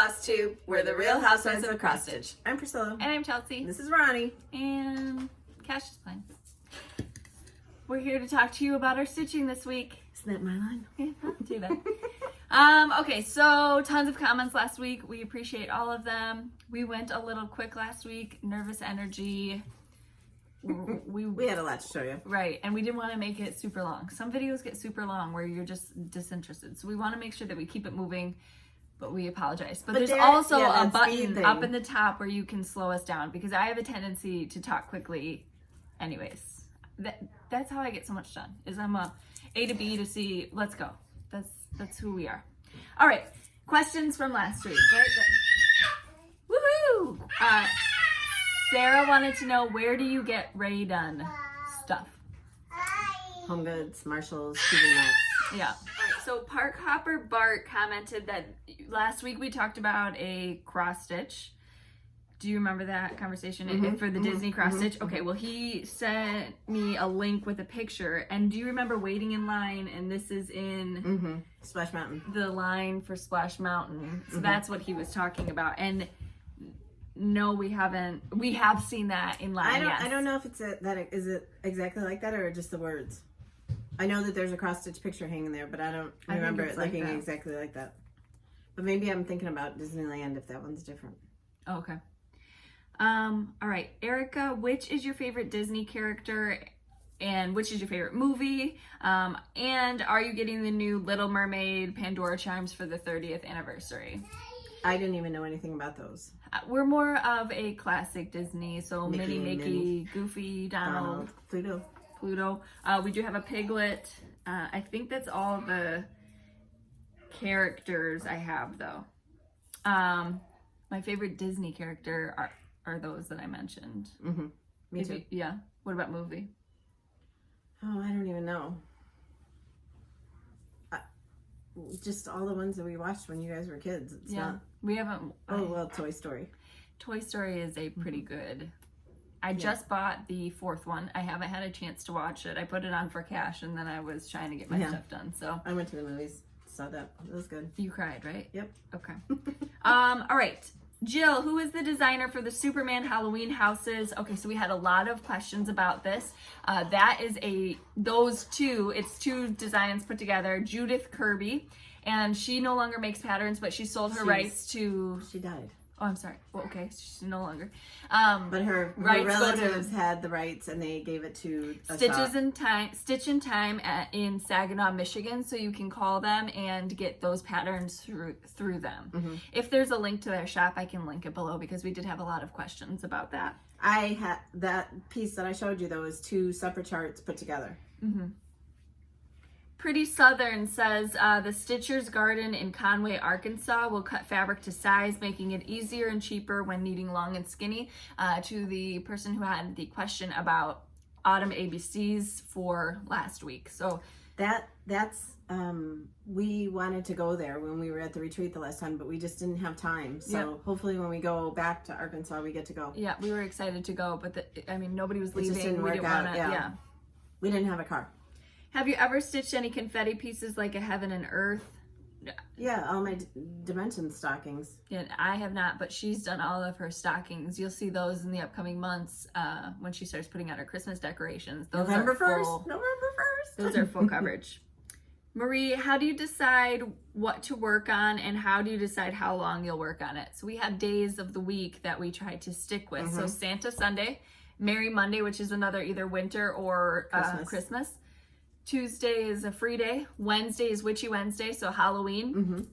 Flosstube. We're the Real Housewives of Cross Stitch. I'm Priscilla. And I'm Chelsea. This is Ronnie. And Cash is playing. We're here to talk to you about our stitching this week. Isn't that my line? Yeah, do that. Okay, so tons of comments last week. We appreciate all of them. We went a little quick last week. Nervous energy. We had a lot to show you. Right, and we didn't want to make it super long. Some videos get super long where you're just disinterested. So we want to make sure that we keep it moving, but we apologize. But there's also a button up in the top where you can slow us down because I have a tendency to talk quickly anyways. That's how I get so much done, is I'm A to B to C. Let's go. That's who we are. All right, questions from last week, right? Woohoo! Sarah wanted to know, where do you get Ray Dunn stuff? Home Goods, Marshalls, TV Max. Yeah. All right, so Park Hopper Bart commented that last week we talked about a cross stitch. Do you remember that conversation for the Disney cross stitch? Okay, well, he sent me a link with a picture. And do you remember waiting in line? And this is in Splash Mountain. The line for Splash Mountain. So that's what he was talking about. And no, we haven't. We have seen that in line. I don't know if it's is it exactly like that or just the words. I know that there's a cross stitch picture hanging there, but I don't remember it looking exactly like that. But maybe I'm thinking about Disneyland if that one's different. Oh, okay. All right, Erica, which is your favorite Disney character and which is your favorite movie? And are you getting the new Little Mermaid Pandora chimes for the 30th anniversary? I didn't even know anything about those. We're more of a classic Disney, so Mickey, Goofy, Donald, Pluto. We do have a Piglet. I think that's all the characters I have, though. My favorite Disney character are those that I mentioned. Me too. Yeah. What about movie? Oh, I don't even know. Just all the ones that we watched when you guys were kids. It's not... We haven't... Oh, well, Toy Story. Toy Story is a pretty good... I just bought the fourth one. I haven't had a chance to watch it. I put it on for Cash, and then I was trying to get my stuff done, so... I went to the movies. Saw that. It was good. You cried, right? Yep. Okay. All right. Jill, who is the designer for the Superman Halloween houses? Okay, so we had a lot of questions about this. That is it's two designs put together. Judith Kirby, and she no longer makes patterns, but she sold her rights to... She died. Oh, I'm sorry. Well, okay, she's no longer. But her relatives had the rights, and they gave it to Stitch in Time in Saginaw, Michigan. So you can call them and get those patterns through them. If there's a link to their shop, I can link it below because we did have a lot of questions about that. I had that piece that I showed you, though, is two separate charts put together. Pretty Southern says the Stitcher's Garden in Conway, Arkansas will cut fabric to size, making it easier and cheaper when needing long and skinny. To the person who had the question about autumn ABCs for last week. So that's we wanted to go there when we were at the retreat the last time, but we just didn't have time. So hopefully when we go back to Arkansas, we get to go. Yeah, we were excited to go, but nobody was leaving. It just didn't work out. We didn't have a car. Have you ever stitched any confetti pieces like a Heaven and Earth? Yeah, all my Dimension stockings. Yeah, I have not, but she's done all of her stockings. You'll see those in the upcoming months when she starts putting out her Christmas decorations. Those November 1st. Those are full coverage. Marie, how do you decide what to work on and how do you decide how long you'll work on it? So we have days of the week that we try to stick with. So Santa Sunday, Merry Monday, which is another either winter or Christmas. Tuesday is a free day. Wednesday is Witchy Wednesday, so Halloween.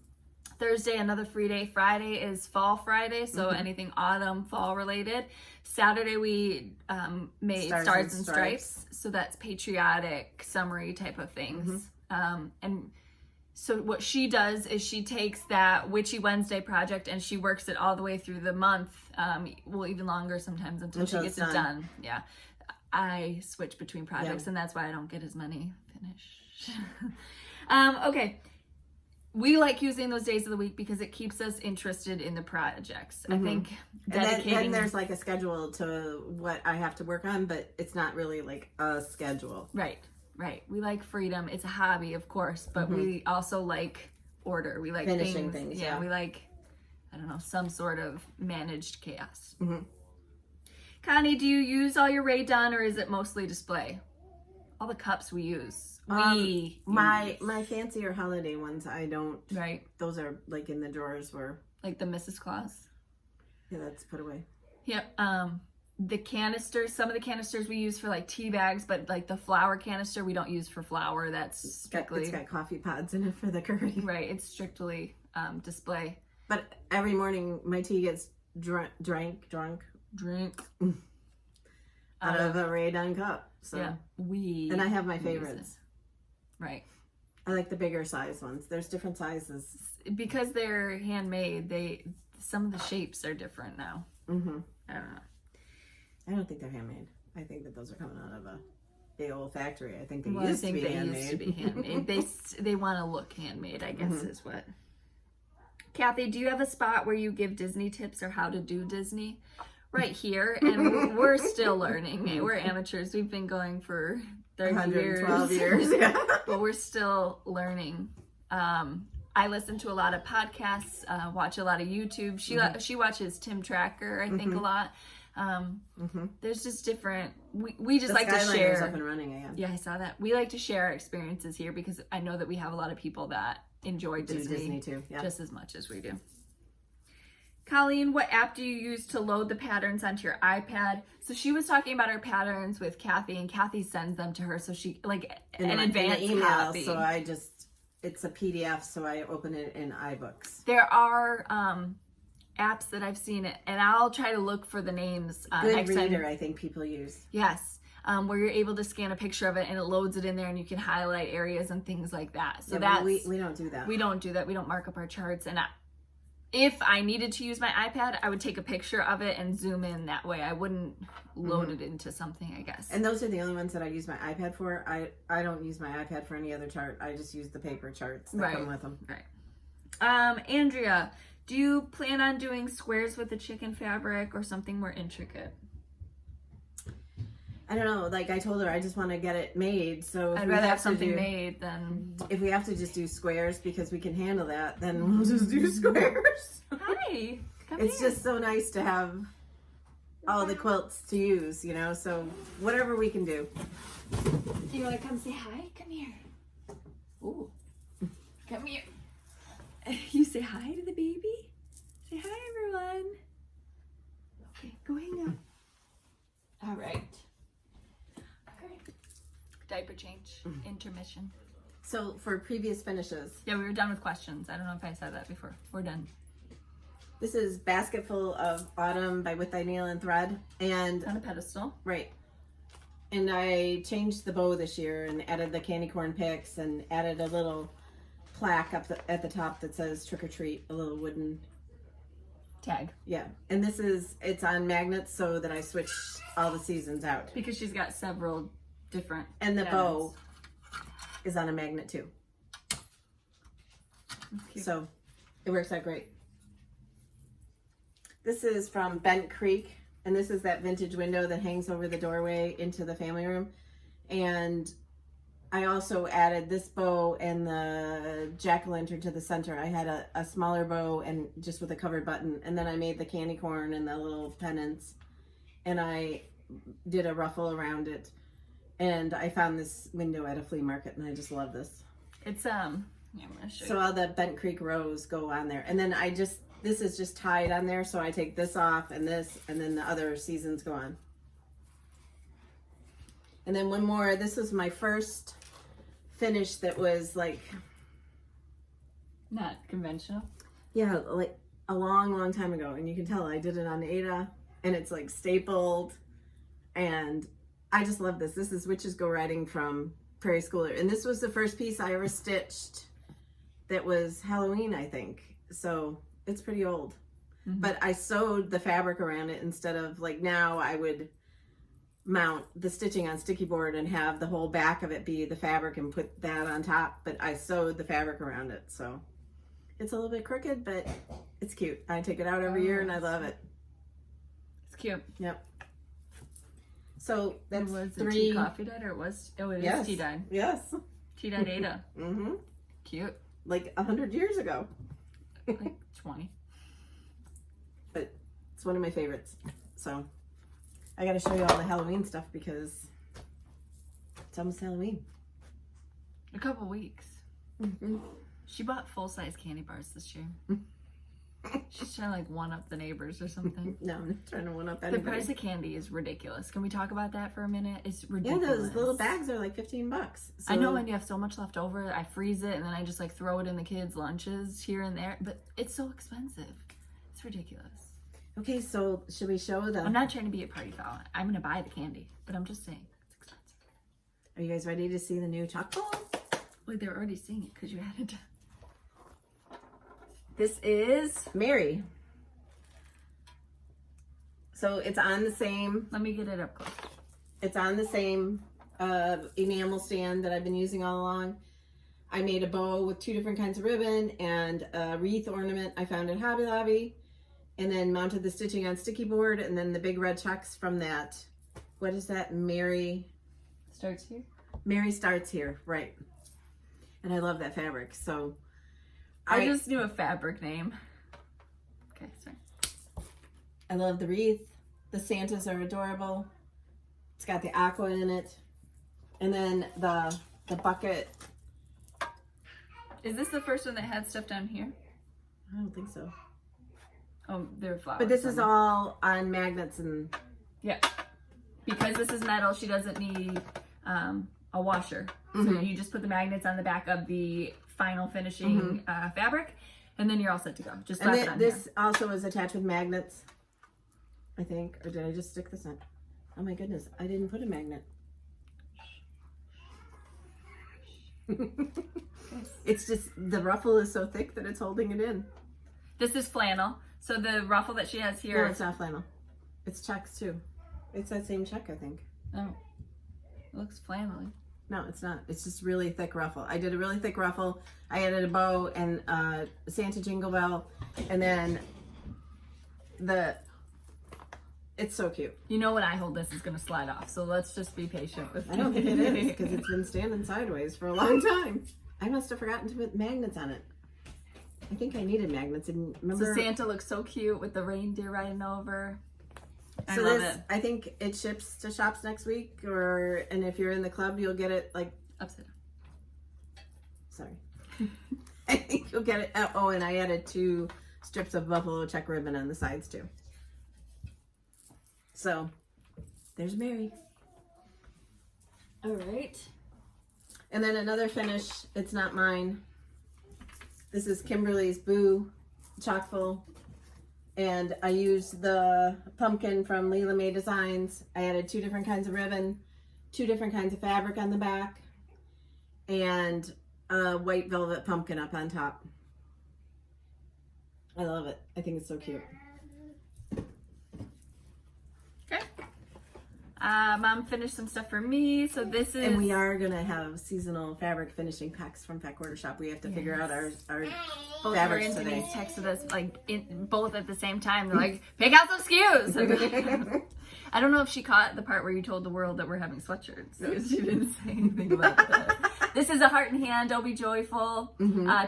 Thursday, another free day. Friday is Fall Friday, so anything autumn, fall related. Saturday, we made Stars and Stripes, so that's patriotic, summery type of things. And so what she does is she takes that Witchy Wednesday project and she works it all the way through the month, well, even longer sometimes until she gets it done. Yeah. I switch between projects, and that's why I don't get as many finished. Okay. We like using those days of the week because it keeps us interested in the projects. I think dedicating... And then there's like a schedule to what I have to work on, but it's not really like a schedule. Right. We like freedom. It's a hobby, of course, but we also like order. We like finishing things. Yeah, we like I don't know, some sort of managed chaos. Mm-hmm. Connie, do you use all your Rae done or is it mostly display? All the cups we use. My fancier holiday ones, I don't. Right. Those are like in the drawers where. Like the Mrs. Claus. Yeah, that's put away. Yep. The canisters, some of the canisters we use for like tea bags, but like the flour canister we don't use for flour. That's strictly. It's got coffee pods in it for the curry. Right. It's strictly display. But every morning my tea gets drunk out of a Rae done cup. So yeah, and I have my favorites. Right. I like the bigger size ones. There's different sizes because they're handmade. Some of the shapes are different now. Mm-hmm. I don't know. I don't think they're handmade. I think that those are coming out of a big old factory. I think they used to be handmade. They want to look handmade, I guess, is what. Kathy, do you have a spot where you give Disney tips or how to do Disney? Right here, and we're still learning. We're amateurs. We've been going for 30 years. 12 years, yeah. But we're still learning. I listen to a lot of podcasts, watch a lot of YouTube. She watches Tim Tracker, I think, a lot. There's just different. We just like to share. Up and running again. Yeah, I saw that. We like to share our experiences here because I know that we have a lot of people that enjoy Disney too, yeah. just as much as we do. Colleen, what app do you use to load the patterns onto your iPad? So she was talking about her patterns with Kathy, and Kathy sends them to her, so she an advanced email. copy. So it's a PDF, so I open it in iBooks. There are apps that I've seen it, and I'll try to look for the names. Goodreader, I think people use. Yes, where you're able to scan a picture of it and it loads it in there, and you can highlight areas and things like that. So we don't do that. We don't do that. We don't mark up our charts. And if I needed to use my iPad, I would take a picture of it and zoom in that way. I wouldn't load it into something, I guess. And those are the only ones that I use my iPad for. I don't use my iPad for any other chart. I just use the paper charts that come with them. Right. Andrea, do you plan on doing squares with the chicken fabric or something more intricate? I don't know. Like I told her, I just want to get it made. So I'd rather have something made than... If we have to just do squares because we can handle that, then we'll just do squares. Hi. It's just so nice to have all the quilts to use, you know? So whatever we can do. Do you want to come say hi? Come here. Ooh. Come here. You say hi to the baby? Say hi, everyone. Okay, go hang out. All right. Diaper change, intermission. So for previous finishes. Yeah, we were done with questions. I don't know if I said that before. We're done. This is Basket Full of Autumn by With Thy Needle and Thread. And on a pedestal. Right. And I changed the bow this year and added the candy corn picks and added a little plaque up at the top that says trick or treat, a little wooden tag. Yeah. And it's on magnets so that I switched all the seasons out. Because she's got several different and the bow is on a magnet too. So it works out great. This is from Bent Creek, and this is that vintage window that hangs over the doorway into the family room. And I also added this bow and the jack-o'-lantern to the center. I had a smaller bow and just with a covered button, and then I made the candy corn and the little pennants, and I did a ruffle around it. And I found this window at a flea market, and I just love this. It's yeah, I'm gonna show you. So all the Bent Creek rows go on there, and then this is just tied on there. So I take this off and this, and then the other seasons go on. And then one more. This was my first finish that was like not conventional. Yeah, like a long time ago, and you can tell I did it on Ada, and it's like stapled, and I just love this. This is Witches Go Riding from Prairie Schooler. And this was the first piece I ever stitched that was Halloween, I think. So it's pretty old. Mm-hmm. But I sewed the fabric around it instead of like now I would mount the stitching on sticky board and have the whole back of it be the fabric and put that on top. But I sewed the fabric around it. So it's a little bit crooked, but it's cute. I take it out every year and I love it. It's cute. Yep. So that's was 3 tea coffee dyed, or it is tea dyed. Yes. Tea dyed Ada. Mm-hmm. Cute. Like 100 years ago. Like 20. but it's one of my favorites. So I got to show you all the Halloween stuff because it's almost Halloween. A couple weeks. Mm-hmm. She bought full-size candy bars this year. She's trying to like one-up the neighbors or something. No, I'm not trying to one-up anybody. The price of candy is ridiculous. Can we talk about that for a minute? It's Yeah, ridiculous. those little bags are like $15. So I know, and you have so much left over. I freeze it and then I just like throw it in the kids' lunches here and there. But it's so expensive. It's ridiculous. Okay, so should we show the... I'm not trying to be a party foul. I'm going to buy the candy, but I'm just saying it's expensive. Are you guys ready to see the new chalk bowl? Wait, they're already seeing it because you added. This is Mary. So it's on the same... Let me get it up close. It's on the same enamel stand that I've been using all along. I made a bow with 2 different kinds of ribbon and a wreath ornament I found at Hobby Lobby, and then mounted the stitching on sticky board, and then the big red checks from that. What is that? Mary Starts here. Mary starts here, right? And I love that fabric. So I just knew a fabric name. Okay, sorry. I love the wreath. The Santas are adorable. It's got the aqua in it. And then the bucket. Is this the first one that had stuff down here? I don't think so. Oh, they're flowers. But this is all on magnets and... Yeah. Because this is metal, she doesn't need a washer. So you just put the magnets on the back of the final finishing fabric, and then you're all set to go. Just slap it on this also is attached with magnets, I think. Or did I just stick this on? Oh my goodness, I didn't put a magnet. It's just, the ruffle is so thick that it's holding it in. This is flannel. So the ruffle that she has here. No, it's not flannel. It's checks too. It's that same check, I think. Oh. It looks flannelly. No, it's not. It's just really thick ruffle. I did a really thick ruffle. I added a bow and a Santa jingle bell. And then it's so cute. You know when I hold this, it's going to slide off. So let's just be patient with I don't think it is because it's been standing sideways for a long time. I must have forgotten to put magnets on it. I think I needed magnets. And remember, So Santa looks so cute with the reindeer riding over. I so love this, it. I think it ships to shops next week, and if you're in the club, you'll get it like Upside down. Sorry. I think you'll get it. Oh, and I added 2 strips of buffalo check ribbon on the sides too. So there's Mary. All right. And then another finish. It's not mine. This is Kimberly's Boo Chock Full. And I used the pumpkin from Leela May Designs. I added 2 different kinds of ribbon, 2 different kinds of fabric on the back, and a white velvet pumpkin up on top. I love it. I think it's so cute. Okay. Mom finished some stuff for me. So this is... And we are going to have seasonal fabric finishing packs from Pack Order Shop. We have to figure out our both fabrics her and today. Denise texted us like both at the same time. They're like, pick out some SKUs. I don't know if she caught the part where you told the world that we're having sweatshirts. Because she didn't say anything about that. This is a heart and hand, Don't Be Joyful.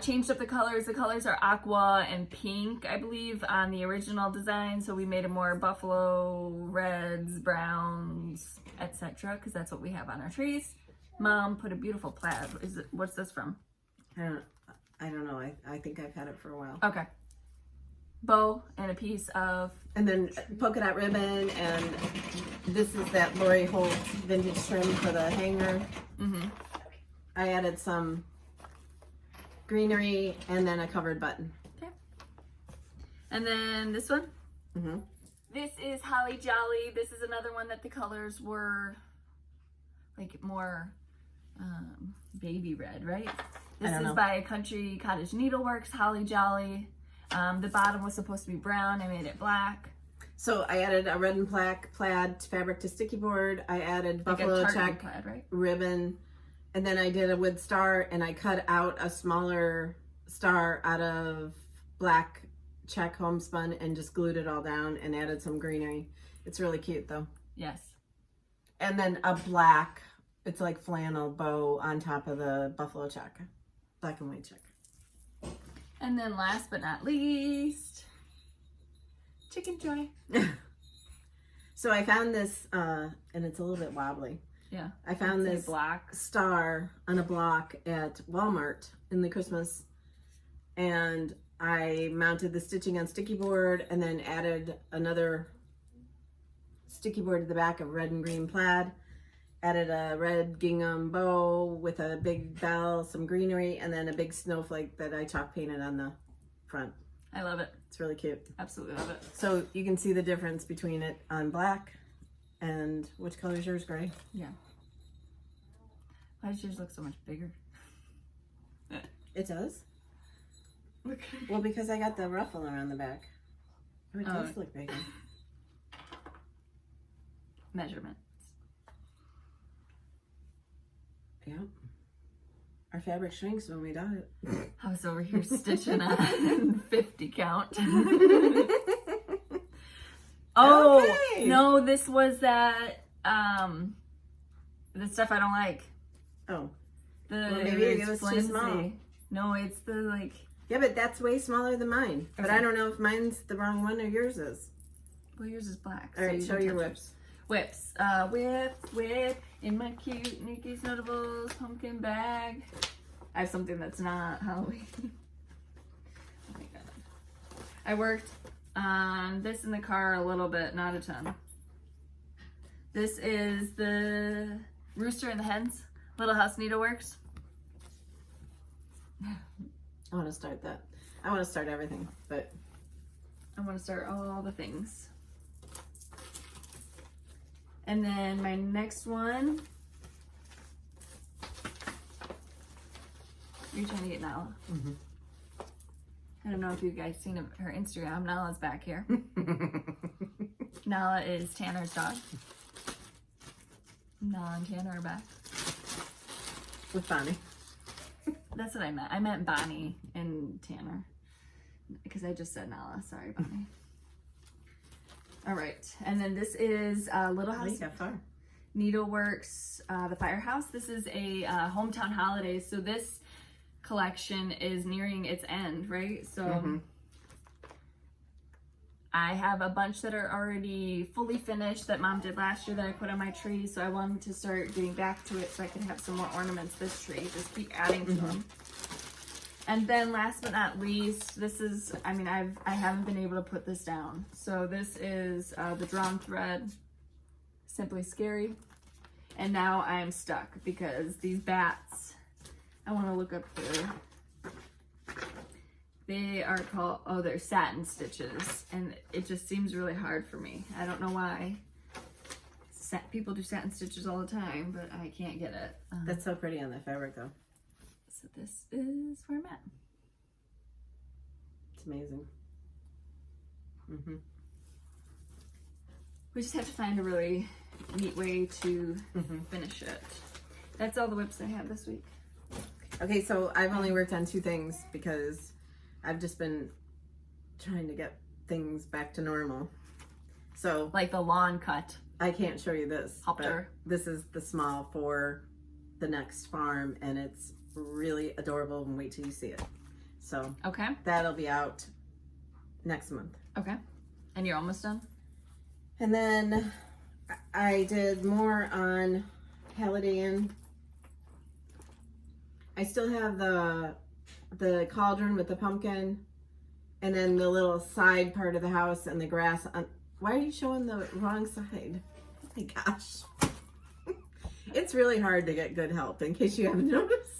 Changed up the colors. The colors are aqua and pink, I believe, on the original design. So we made it more buffalo, reds, browns, etc. Because that's what we have on our trees. Mom put a beautiful plaid. What's this from? I don't know. I think I've had it for a while. Okay. Bow and a piece of... And then polka dot ribbon, and this is that Lori Holt vintage trim for the hanger. I added some greenery and then a covered button. Okay. And then this one. This is Holly Jolly. This is another one that the colors were like more baby red, right? This is by Country Cottage Needleworks, Holly Jolly. The bottom was supposed to be brown. I made it black. So I added a red and black plaid fabric to sticky board. I added Like buffalo a check plaid, right? ribbon. And then I did a wood star, and I cut out a smaller star out of black check homespun and just glued it all down and added some greenery. It's really cute though. Yes. And then a black, it's like flannel bow on top of the buffalo check. Black and white check. And then last but not least, Chicken joy. So I found this, and it's a little bit wobbly. Yeah. I found this block star on a block at Walmart in the Christmas, and I mounted the stitching on sticky board and then added another sticky board to the back of red and green plaid, added a red gingham bow with a big bell, some greenery, and then a big snowflake that I chalk painted on the front. I love it. It's really cute. Absolutely love it. So you can see the difference between it on black and which color is yours? Gray? Yeah. Why does yours look so much bigger? It does? Look. Well, because I got the ruffle around the back. Oh, it does look bigger. Measurements. Yep. Our fabric shrinks when we dye it. I was over here stitching a 50 count. Oh, Okay. no, this was that, the stuff I don't like. Oh. Well, maybe it was too small. No, it's the, like... Yeah, but that's way smaller than mine. But Okay. I don't know if mine's the wrong one or yours is. Well, yours is black. All right, you show can your touch whips. Whips. Whip, in my cute Nikki's Notables pumpkin bag. I have something that's not Halloween. Oh my god. I worked on this in the car a little bit, not a ton. This is the Rooster and the Hens, Little House Needleworks. I want to start that. I want to start everything, but I want to start all the things. And then my next one. You're trying to get Nala. Mm-hmm. I don't know if you guys seen her Instagram. Nala's back here. Nala is Tanner's dog. Nala and Tanner are back. with Bonnie. That's what I meant. I meant Bonnie and Tanner. Because I just said Nala. Sorry, Bonnie. All right. And then this is Little House Needleworks, the Firehouse. This is a Hometown Holidays. So this collection is nearing its end, right? So I have a bunch that are already fully finished that Mom did last year that I put on my tree. So I wanted to start getting back to it so I can have some more ornaments this tree. Just keep adding to them. And then last but not least, this is, I mean, I haven't been able to put this down. So this is the Drawn Thread, Simply Scary. And now I'm stuck because these bats, I want to look up they are called, oh, they're satin stitches. And it just seems really hard for me. I don't know why. People do satin stitches all the time, but I can't get it. That's so pretty on the fabric though. So this is where I'm at. It's amazing. We just have to find a really neat way to finish it. That's all the whips I have this week. Okay, so I've only worked on 2 things because I've just been trying to get things back to normal. So Like the lawn cut. I can't show you this. Helper. But this is the small for the next farm, and it's really adorable, and wait till you see it. So Okay. that'll be out next month. Okay. And you're almost done? And then I did more on Hallowday Inn. I still have the cauldron with the pumpkin, and then the little side part of the house and the grass. Why are you showing the wrong side? Oh my gosh. It's really hard to get good help, in case you haven't noticed.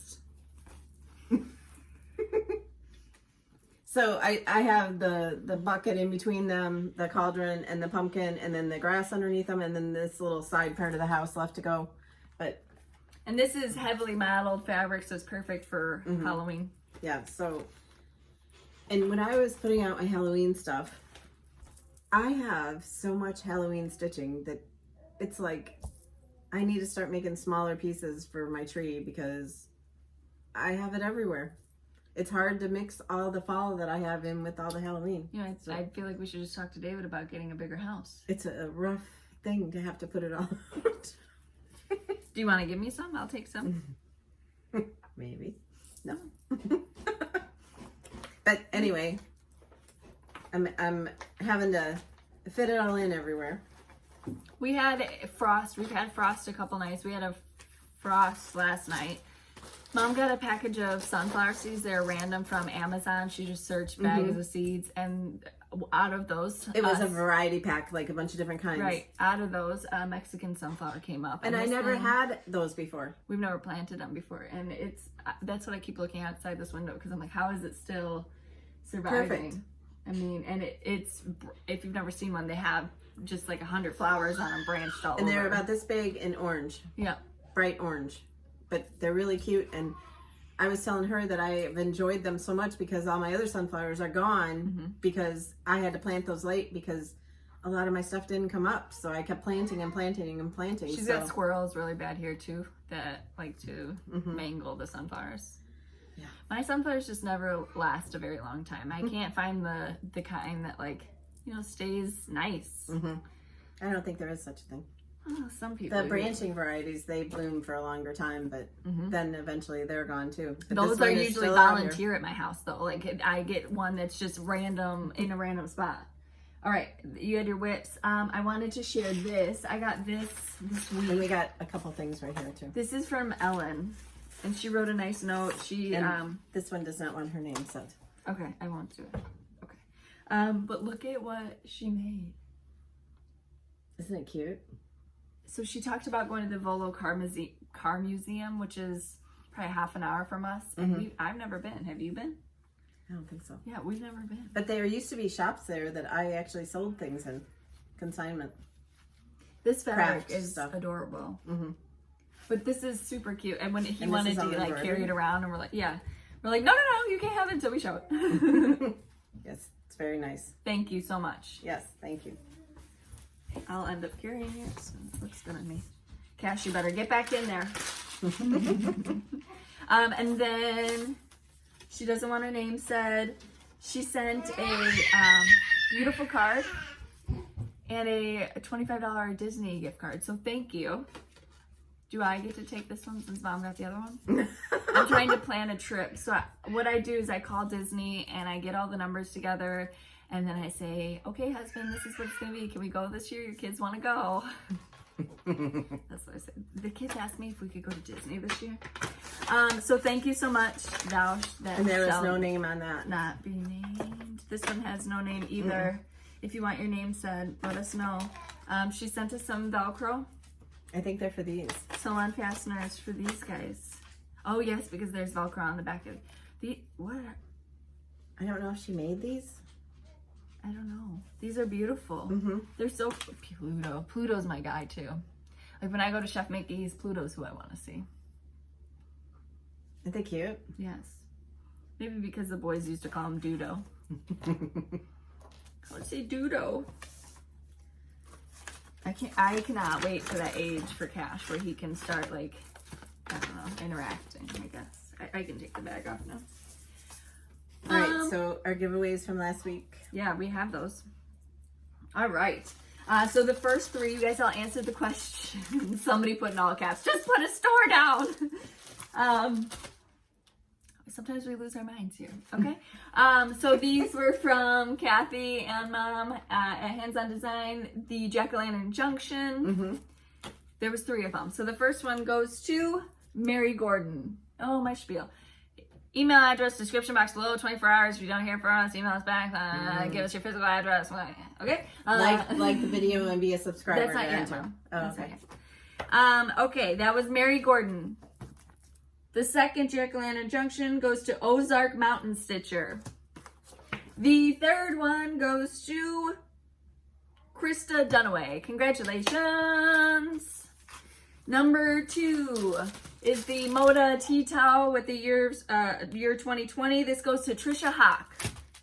So I have the bucket in between them, the cauldron and the pumpkin, and then the grass underneath them, and then this little side part of the house left to go. But And this is heavily modeled fabric, so it's perfect for Halloween. yeah, so, and when I was putting out my Halloween stuff, I have so much Halloween stitching that it's like I need to start making smaller pieces for my tree because I have it everywhere. It's hard to mix all the fall that I have in with all the Halloween. Yeah, I feel like we should just talk to David about getting a bigger house. It's a rough thing to have to put it all out. Do you want to give me some? I'll take some. Maybe. No. But anyway, I'm having to fit it all in everywhere. We had frost. We've had frost a couple nights. We had a frost last night. Mom got a package of sunflower seeds. They're random from Amazon. She just searched bags of seeds, and out of those, it was a variety pack, like a bunch of different kinds. Right. Out of those, Mexican sunflower came up. And I never had those before. We've never planted them before, and that's what I keep looking outside this window because I'm like, how is it still surviving? Perfect. I mean, and it's if you've never seen one, they have just like 100 flowers on them, branched all over. And they're about this big and orange. Yeah. Bright orange. But they're really cute, and I was telling her that I've enjoyed them so much because all my other sunflowers are gone because I had to plant those late because a lot of my stuff didn't come up. So I kept planting and planting and planting. She's got squirrels really bad here too that like to mangle the sunflowers. Yeah. My sunflowers just never last a very long time. I can't find the kind that like, stays nice. I don't think there is such a thing. Oh, some people. The branching varieties, they bloom for a longer time, but then eventually they're gone too. But those are usually volunteer at my house though. Like I get one that's just random in a random spot. All right, you had your whips. I wanted to share this. I got this week. And we got a couple things right here too. This is from Ellen, and she wrote a nice note. This one does not want her name said. Okay, I won't do it. Okay, but look at what she made. Isn't it cute? So she talked about going to the Volo Car Museum, which is probably half an hour from us. And I've never been. Have you been? I don't think so. Yeah, we've never been. But there used to be shops there that I actually sold things in. Consignment. This fabric is adorable. But this is super cute. And when he wanted to like carry it around, and we're like, no, you can't have it until we show it. Yes, it's very nice. Thank you so much. Yes, thank you. I'll end up carrying it, so it looks good on me. Cash, you better get back in there. And then she doesn't want her name said. She sent a beautiful card and a $25 Disney gift card. So thank you. Do I get to take this one since Mom got the other one? I'm trying to plan a trip. So what I do is I call Disney and I get all the numbers together. And then I say, okay, husband, this is what it's going to be. Can we go this year? Your kids want to go. That's what I said. The kids asked me if we could go to Disney this year. So thank you so much, Vouch. And there was no name on that. Not be named. This one has no name either. If you want your name said, let us know. She sent us some Velcro. I think they're for these. Salon fasteners for these guys. Oh, yes, because there's Velcro on the back of the... What? I don't know if she made these. I don't know. These are beautiful. They're so Pluto. Pluto's my guy too. Like when I go to Chef Mickey's, Pluto's who I want to see. Aren't they cute? Yes. Maybe because the boys used to call him Dudo. Let's say Dudo. I cannot wait for that age for Cash where he can start like, I don't know, interacting, I guess. I can take the bag off now. All right, so our giveaways from last week. Yeah, we have those. All right. So the first three, you guys all answered the question. Somebody put in all caps, just put a store down. Sometimes we lose our minds here. Okay. So these were from Kathy and Mom at Hands On Design, the Jack-o'-lantern Junction. There was 3 of them. So the first one goes to Mary Gordon. Oh, my spiel. Email address, description box below, 24 hours. If you don't hear from us, email us back. Give us your physical address. Okay? Like the video and be a subscriber. That's not yet, Mom. Oh, okay. Okay, that was Mary Gordon. The second Jack-o'-lantern Junction goes to Ozark Mountain Stitcher. The third one goes to Krista Dunaway. Congratulations. Number 2 is the Moda Tea Towel with the year 2020. This goes to Trisha Hawk.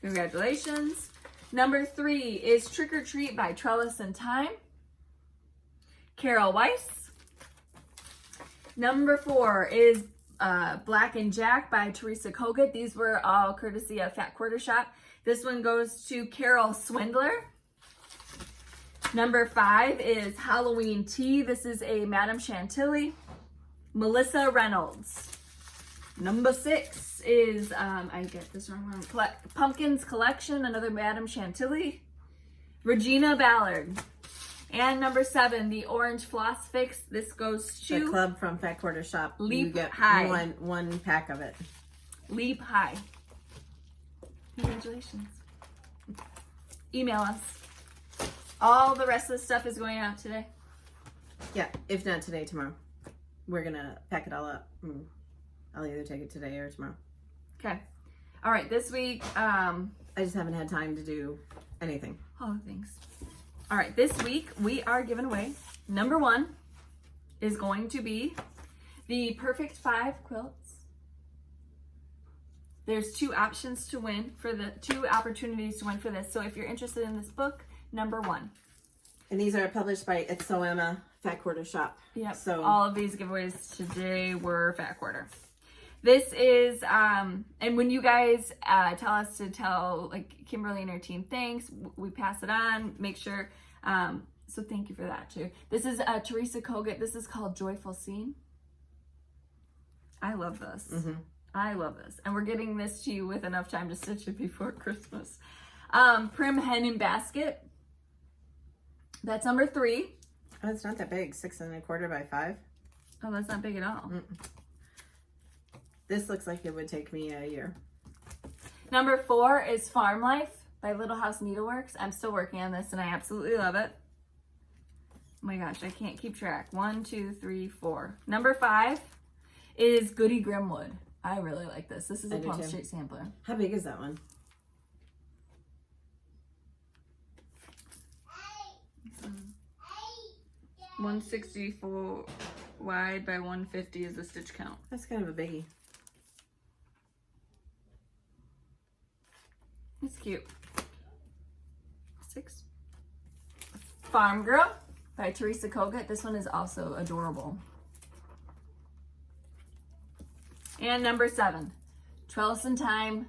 Congratulations. Number 3 is Trick or Treat by Trellis and Time. Carol Weiss. Number 4 is Black and Jack by Teresa Kogut. These were all courtesy of Fat Quarter Shop. This one goes to Carol Swindler. Number 5 is Halloween Tea. This is a Madame Chantilly. Melissa Reynolds. Number 6 is, I get this wrong, Pumpkins Collection, another Madame Chantilly. Regina Ballard. And number 7, the Orange Floss Fix. This goes to The club from Fat Quarter Shop. Leap you get High. one pack of it. Leap High. Congratulations. Email us. All the rest of the stuff is going out today. Yeah, if not today, tomorrow. We're gonna pack it all up. I'll either take it today or tomorrow. Okay. All right, this week, I just haven't had time to do anything. oh, thanks. All right, this week we are giving away, number 1 is going to be the Perfect 5 quilts. There's 2 options to win for the 2 opportunities to win for this. So if you're interested in this book, number 1. And these are published by It's So Emma, Fat Quarter Shop. Yep. So all of these giveaways today were Fat Quarter. This is, and when you guys tell us to tell like Kimberly and her team thanks, we pass it on, make sure, so thank you for that too. This is Teresa Kogut. This is called Joyful Scene. I love this. I love this. And we're getting this to you with enough time to stitch it before Christmas. Prim Hen and Basket. That's number 3. oh, it's not that big. 6 1/4 by 5. Oh, that's not big at all. This looks like it would take me a year. Number 4 is Farm Life by Little House Needleworks. I'm still working on this and I absolutely love it. Oh my gosh, I can't keep track. 1, 2, 3, 4. Number 5 is Goody Grimwood. I really like this. This is a I do Plum too. Street sampler. How big is that one? 164 wide by 150 is the stitch count. That's kind of a biggie. It's cute. 6. Farm Girl by Teresa Kogut. This one is also adorable. And number 7, Trellis and Time,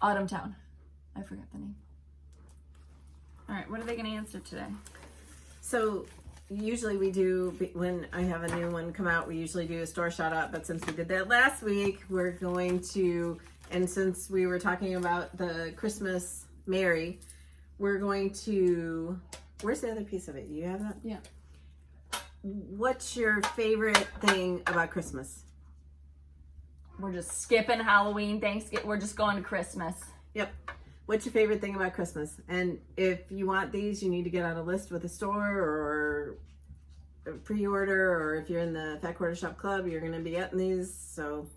Autumn Town. I forgot the name. All right, what are they going to answer today? So usually we do, when I have a new one come out, we usually do a store shout out, but since we did that last week, we're going to, and since we were talking about the Christmas Mary, we're going to, where's the other piece of it? You have that? Yeah. What's your favorite thing about Christmas? We're just skipping Halloween, Thanksgiving. We're just going to Christmas. Yep. What's your favorite thing about Christmas? And if you want these, you need to get on a list with a store or a pre-order, or if you're in the Fat Quarter Shop Club, you're going to be getting these. So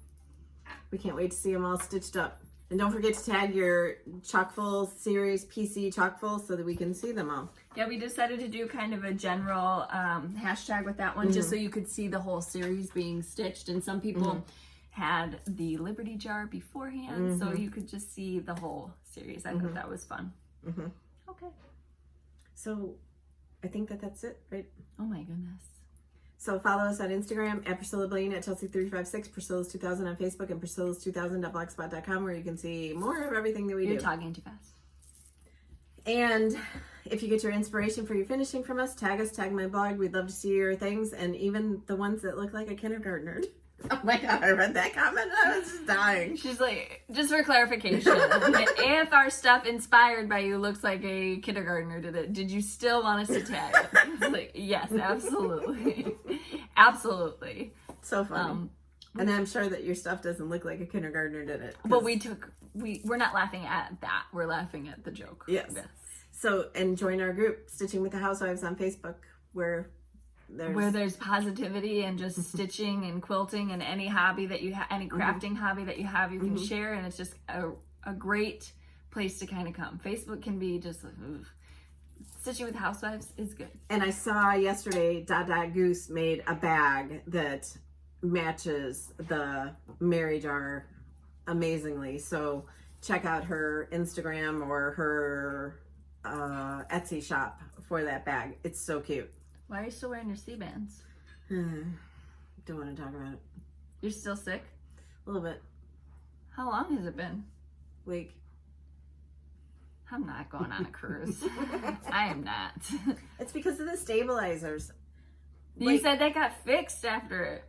we can't wait to see them all stitched up. And don't forget to tag your Chock-full series, PC Chock-full, so that we can see them all. Yeah, we decided to do kind of a general hashtag with that one, just so you could see the whole series being stitched. And some people had the Liberty Jar beforehand, so you could just see the whole series. I thought that was fun. Okay. So I think that's it, right? Oh my goodness. So follow us on Instagram at Priscilla Blaine, at Chelsea356, Priscilla's 2000 on Facebook, and Priscilla's2000.blogspot.com, where you can see more of everything that we do. You're talking too fast. And if you get your inspiration for your finishing from us, tag us, tag my blog. We'd love to see your things, and even the ones that look like a kindergartner. Oh my God, I read that comment and I was just dying. She's like, just for clarification, if our stuff inspired by you looks like a kindergartner did it, did you still want us to tag it? It's like, yes, absolutely. Absolutely. So funny. And I'm sure that your stuff doesn't look like a kindergartner did it. But we're not laughing at that. We're laughing at the joke. Yes. So, and join our group, Stitching with the Housewives on Facebook, where there's positivity and just stitching and quilting and any hobby that you have, any crafting hobby that you have, you can share, and it's just a great place to kind of come. Facebook can be just Stitching with Housewives is good. And I saw yesterday Dada Goose made a bag that matches the Mary jar amazingly. So check out her Instagram or her Etsy shop for that bag. It's so cute. Why are you still wearing your C-bands? Don't want to talk about it. You're still sick? A little bit. How long has it been? Week. I'm not going on a cruise. I am not. It's because of the stabilizers. You said that got fixed after it.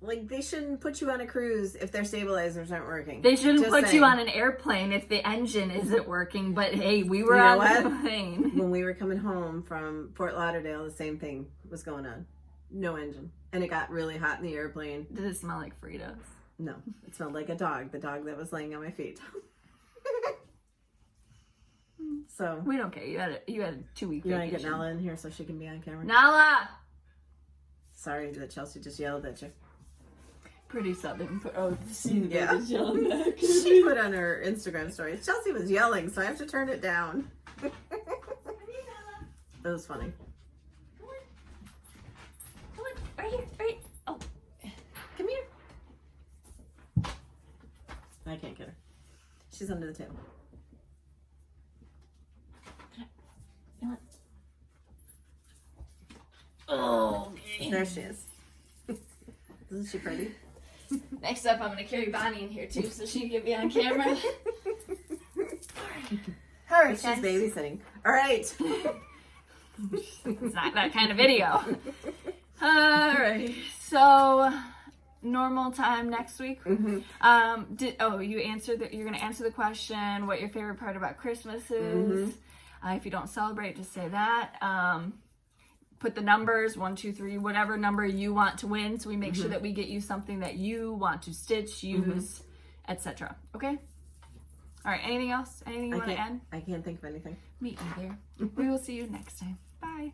Like, they shouldn't put you on a cruise if their stabilizers aren't working. They shouldn't Just put saying. you on an airplane if the engine isn't working. But hey, we were You know on what? the plane. When we were coming home from Fort Lauderdale, the same thing was going on. No engine. And it got really hot in the airplane. Did it smell like Fritos? No, it smelled like a dog. The dog that was laying on my feet. So, We don't care. You had a 2-week you want to vacation. get Nala in here so she can be on camera? Nala! Sorry that Chelsea just yelled at you. Pretty southern. Oh, Yeah. yelling back. She put on her Instagram story. Chelsea was yelling, so I have to turn it down. It was funny. Come on, right here, right. Oh, Come here. I can't get her. She's under the table. oh, okay. There she is. Isn't she pretty? Next up, I'm gonna carry Bonnie in here too, so she can be on camera. All right, She's guys. babysitting. All right. It's not that kind of video. All right, so normal time next week. Mm-hmm. You answered that. You're gonna answer the question what your favorite part about Christmas is. If you don't celebrate, just say that. Put the numbers 1, 2, 3, whatever number you want to win, so we make sure that we get you something that you want to stitch, use, etc. Okay. All right. Anything else? Anything you want to add? I can't think of anything. Me either. We will see you next time. Bye.